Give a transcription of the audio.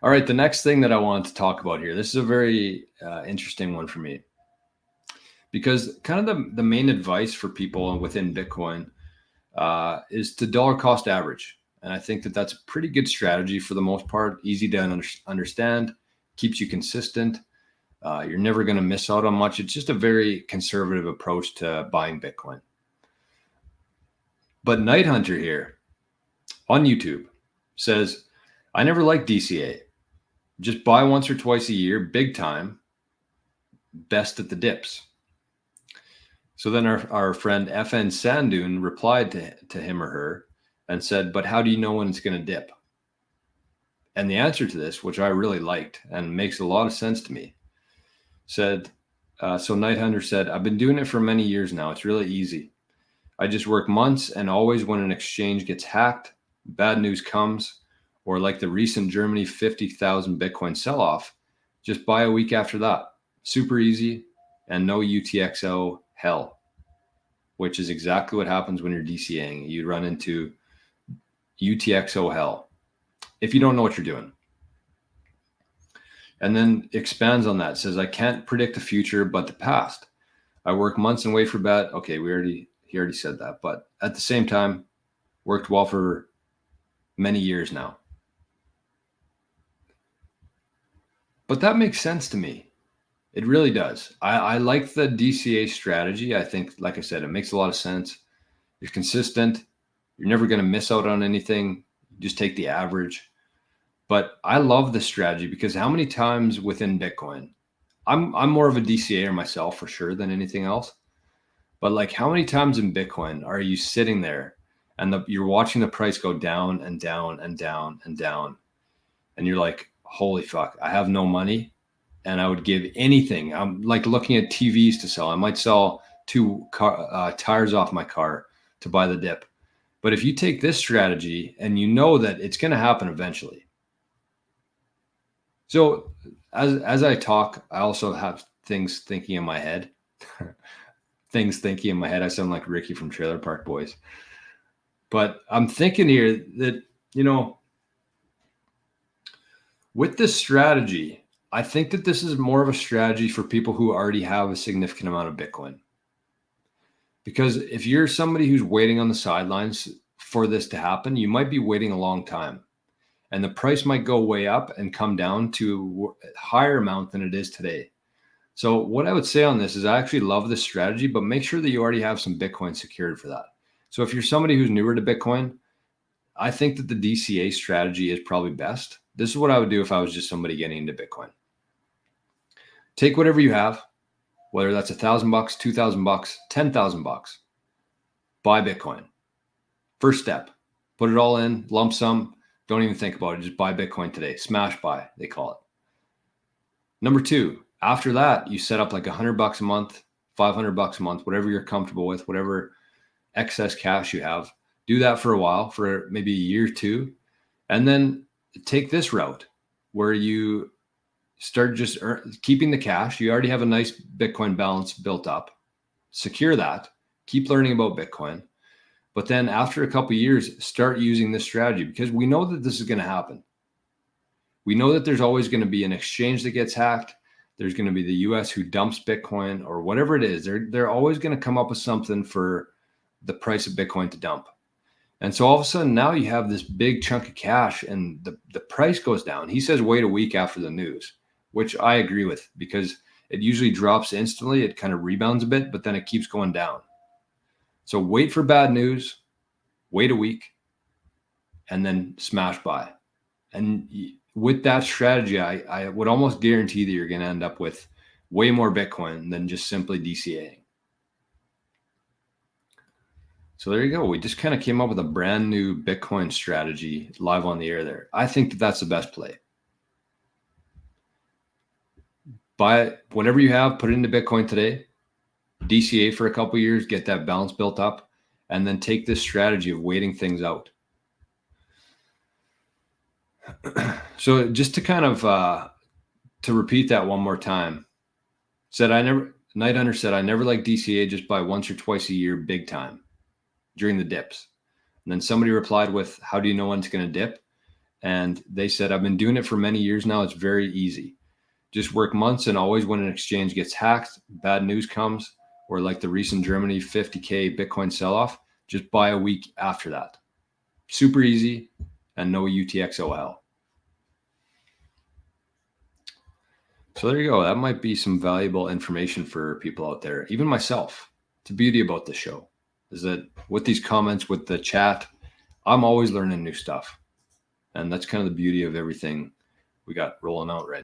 All right, the next thing that I wanted to talk about here, this is a very interesting one for me because kind of the main advice for people within Bitcoin is to dollar cost average. And I think that that's a pretty good strategy for the most part, easy to understand, keeps you consistent. You're never going to miss out on much. It's just a very conservative approach to buying Bitcoin. But Night Hunter here on YouTube says, I never liked DCA. Just buy once or twice a year, big time, best at the dips. So then our friend FN Sandoon replied to him or her and said, but how do you know when it's going to dip? And the answer to this, which I really liked and makes a lot of sense to me, said, so Night Hunter said, I've been doing it for many years now. It's really easy. I just work months, and always when an exchange gets hacked, bad news comes, or like the recent Germany 50,000 Bitcoin sell-off, just buy a week after that. Super easy and no UTXO hell, which is exactly what happens when you're DCAing. You run into UTXO hell if you don't know what you're doing. And then expands on that, says, I can't predict the future, but the past. I work months and wait for bad. Okay, he already said that, but at the same time, worked well for many years now. But that makes sense to me. It really does. I like the DCA strategy. I think, like I said, it makes a lot of sense. You're consistent. You're never going to miss out on anything. You just take the average. But I love this strategy because how many times within Bitcoin, I'm more of a DCAer myself for sure than anything else. But like how many times in Bitcoin are you sitting there and you're watching the price go down and down and down and down. And you're like, holy fuck, I have no money. And I would give anything. I'm like looking at TVs to sell. I might sell two tires off my car to buy the dip. But if you take this strategy and you know that it's going to happen eventually. So as I talk, I also have things thinking in my head. I sound like Ricky from Trailer Park Boys. But I'm thinking here that, with this strategy, I think that this is more of a strategy for people who already have a significant amount of Bitcoin. Because if you're somebody who's waiting on the sidelines for this to happen, you might be waiting a long time. And the price might go way up and come down to a higher amount than it is today. So what I would say on this is I actually love this strategy, but make sure that you already have some Bitcoin secured for that. So if you're somebody who's newer to Bitcoin, I think that the DCA strategy is probably best. This is what I would do if I was just somebody getting into Bitcoin. Take whatever you have, whether that's $1,000, $2,000, $10,000, buy Bitcoin. First step, put it all in, lump sum, don't even think about it. Just buy Bitcoin today. Smash buy, they call it. Number two, after that, you set up like $100 a month, $500 a month, whatever you're comfortable with, whatever excess cash you have. Do that for a while, for maybe a year or two, and then take this route where you start just keeping the cash. You already have a nice Bitcoin balance built up. Secure that. Keep learning about Bitcoin. But then after a couple of years, start using this strategy because we know that this is going to happen. We know that there's always going to be an exchange that gets hacked. There's going to be the US who dumps Bitcoin or whatever it is. They're always going to come up with something for the price of Bitcoin to dump. And so all of a sudden now you have this big chunk of cash and the price goes down. He says, wait a week after the news, which I agree with because it usually drops instantly. It kind of rebounds a bit, but then it keeps going down. So wait for bad news, wait a week, and then smash buy. And with that strategy, I would almost guarantee that you're going to end up with way more Bitcoin than just simply DCAing. So there you go. We just kind of came up with a brand new Bitcoin strategy live on the air there. I think that that's the best play. Buy whatever you have, put it into Bitcoin today, DCA for a couple of years, get that balance built up, and then take this strategy of waiting things out. So just to kind of to repeat that one more time, Night Hunter said, I never like DCA, just buy once or twice a year, big time during the dips. And then somebody replied with, how do you know when it's going to dip? And they said, I've been doing it for many years now. It's very easy. Just work months, and always when an exchange gets hacked, bad news comes, or like the recent Germany 50K Bitcoin sell-off, just buy a week after that. Super easy and no UTXOL. So there you go. That might be some valuable information for people out there, even myself. The beauty about this show is that with these comments, with the chat, I'm always learning new stuff. And that's kind of the beauty of everything we got rolling out right